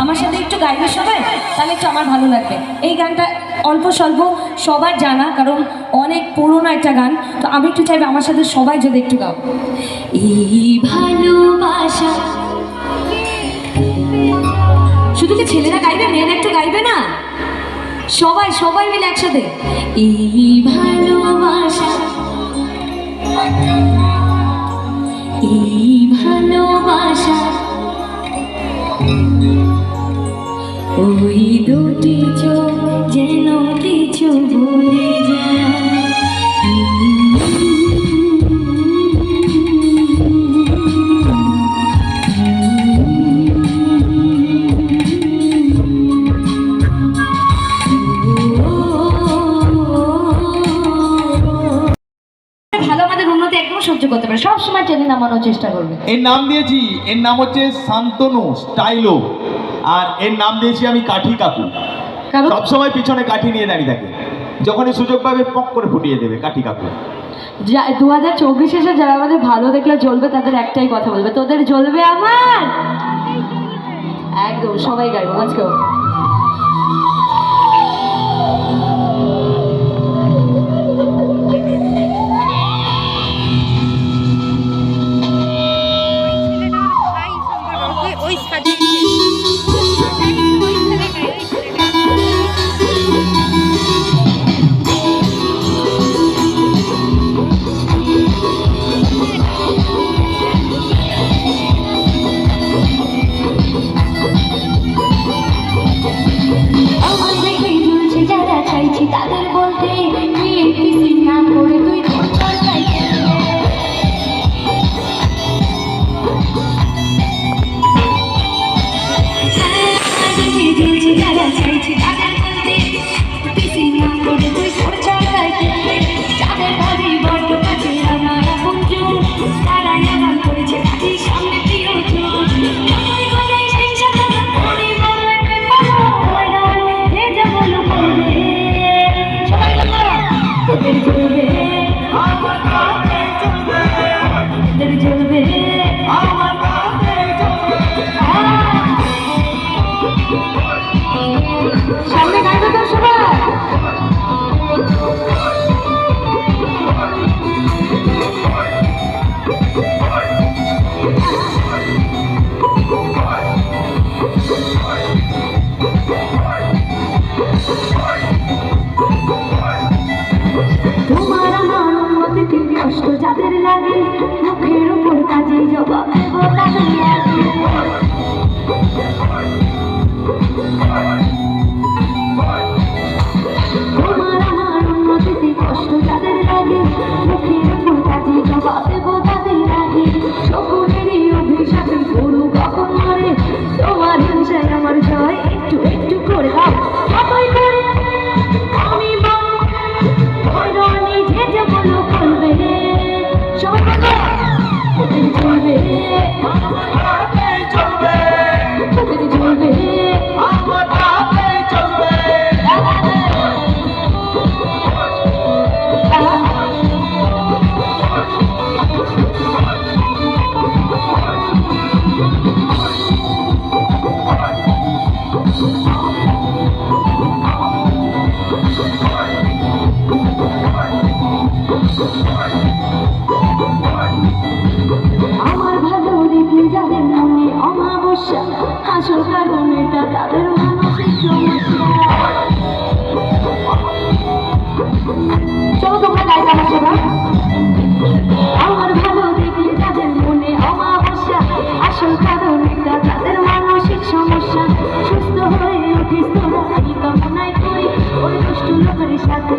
আমার সাথে একটু গাইবে সবাই, তাহলে একটু আমার ভালো লাগবে। এই গানটা অল্প স্বল্প সবার জানা, কারণ অনেক পুরোনো একটা গান। তো আমি একটু চাইবে আমার সাথে সবাই যদি একটু গাও। এই ভালোবাসা, শুধু কি ছেলেরা গাইবে, মেয়েরা একটু গাইবে না? সবাই সবাই মিলে একসাথে। এই ভালোবাসা, এই ভালোবাসা, ওই দুটি চোখ যেন কিছু বলে যায়। সহ্য করতে পারে, সবসময় ট্রেনে নামানোর চেষ্টা করবে। এর নাম দিয়েছি, এর নাম হচ্ছে শান্তনু স্টাইলো, আর এর নাম দিয়েছি আমি কাঠি কাকু। সবসময় পিছনে কাঠি নিয়ে দাঁড়িয়ে থাকে, যখনই সুযোগ পাবে পক করে ফুটিয়ে দেবে কাঠি কাকু। 2024 এসে যারা আমাদের ভালো দেখলে জ্বলবে, তাদের একটাই কথা বলবে, তোদের জ্বলবে আমার। একদম সবাই গাইবো, লেটস গো। তাদের বলতে না করে তুই যারা চাইছি তাদের বলতে না করে তুই যাদের ভাবি বড্ড কাছে আমার আপন জন, তারা এমন করেছে তাদের সামনে প্রিয় জন। সামনে গাইবে তো সবাই। তোমার আমার উন্নতি কষ্ট যাদের লাগে, মুখের উপর কাজে জবাব দেব তাদের লাগে। তোমার আমার উন্নতিতে কষ্ট যাদের লাগে, মুখের উপর কাজে জবাব দেব তাদের লাগে। সকলেরই অভিশাপে গরু কখন মরে, তোমার হিংসায় আমার জয় একটু একটু করে দাও। কতই করে আমি নিজে বলো বলবে সবাই চলবে, চলবে আমার ভালো দেখলে যাদের মনে অমাবস্যা, আসল কারণ এটা তাদের মানসিক সমস্যা। চলো তোমরা গাইতে আমার সেবা। আমার ভালো দেখলে যাদের মনে অমাবস্যা, আসল কারণ এটা তাদের মানসিক সমস্যা। সুস্থ হয়ে উঠিস তোরা এই কামনায় করি, ওই দুষ্ট লোকের সাথে